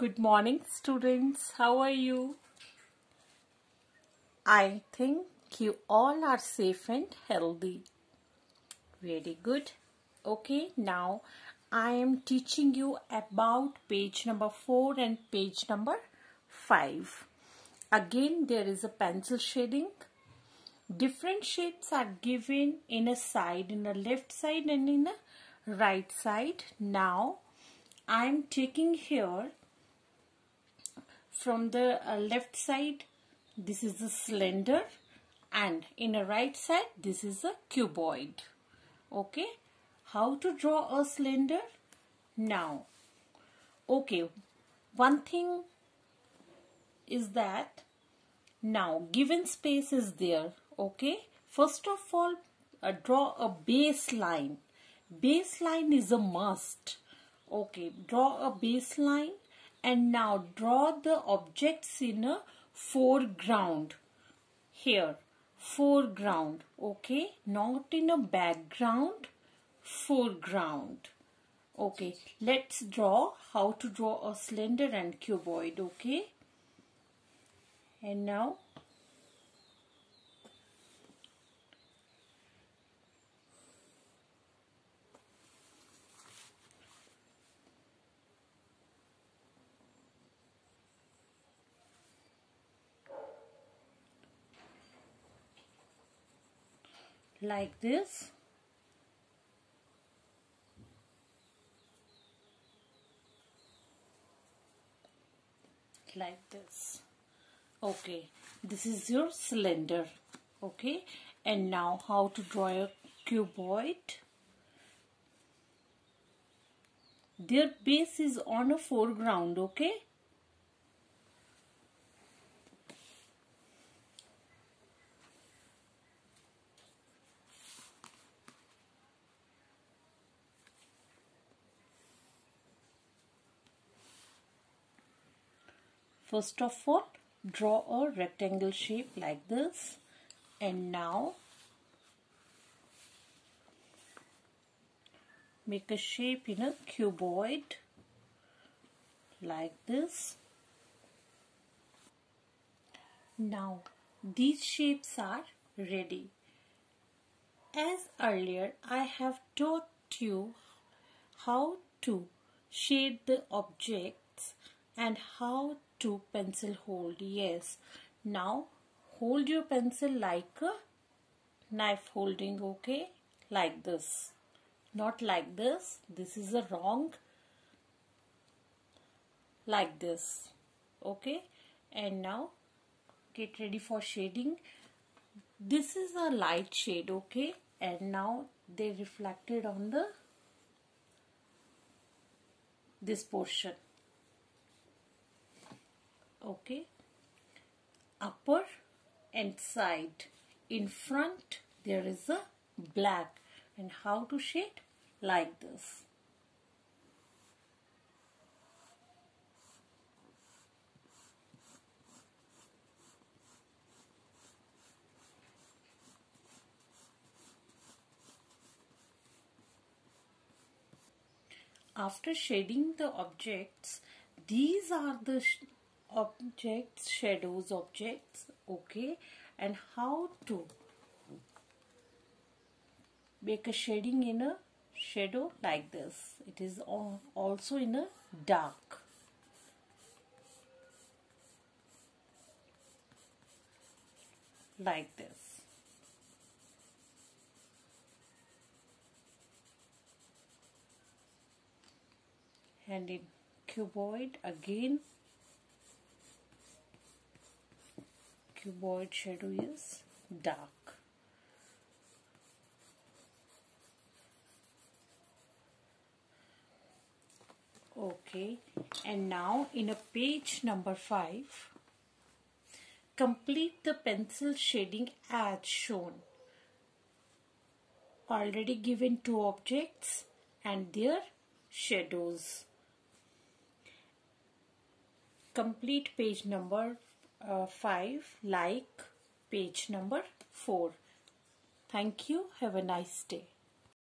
Good morning, students. How are you? I think you all are safe and healthy. Very good. Okay, now I am teaching you about page number 4 and page number 5. Again, there is a pencil shading. Different shapes are given in a side, in a left side and in a right side. Now, I am taking here from the left side, this is a cylinder, and in a right side, this is a cuboid. Okay, how to draw a cylinder? Now, okay, one thing is that now given space is there. Okay, first of all, draw a baseline. Baseline is a must. Okay, draw a baseline. And now draw the objects in a foreground. Here, foreground. Okay, not in a background, foreground. Okay, let's draw how to draw a cylinder and cuboid. Okay, and now like this. Like this. Okay, this is your cylinder. Okay, and now how to draw a cuboid? Their base is on a foreground. Okay, first of all, draw a rectangle shape like this, and now make a shape in a cuboid like this. Now these shapes are ready. As earlier, I have taught you how to shade the objects and how to pencil hold. Yes, now hold your pencil like a knife holding. Okay, like this, not like this. This is a wrong. Like this. Okay, and now get ready for shading. This is a light shade. Okay, and now they reflected on the this portion. Okay, upper and side. In front there is a black, and how to shade? Like this. After shading the objects, these are the objects, shadows objects. Okay, and how to make a shading in a shadow like this. It is also in a dark. Like this. And in cuboid again, cuboid shadow is dark. Okay, and now in a page number 5, complete the pencil shading as shown. Already given two objects and their shadows. Complete page number 5 like page number 4. Thank you. Have a nice day.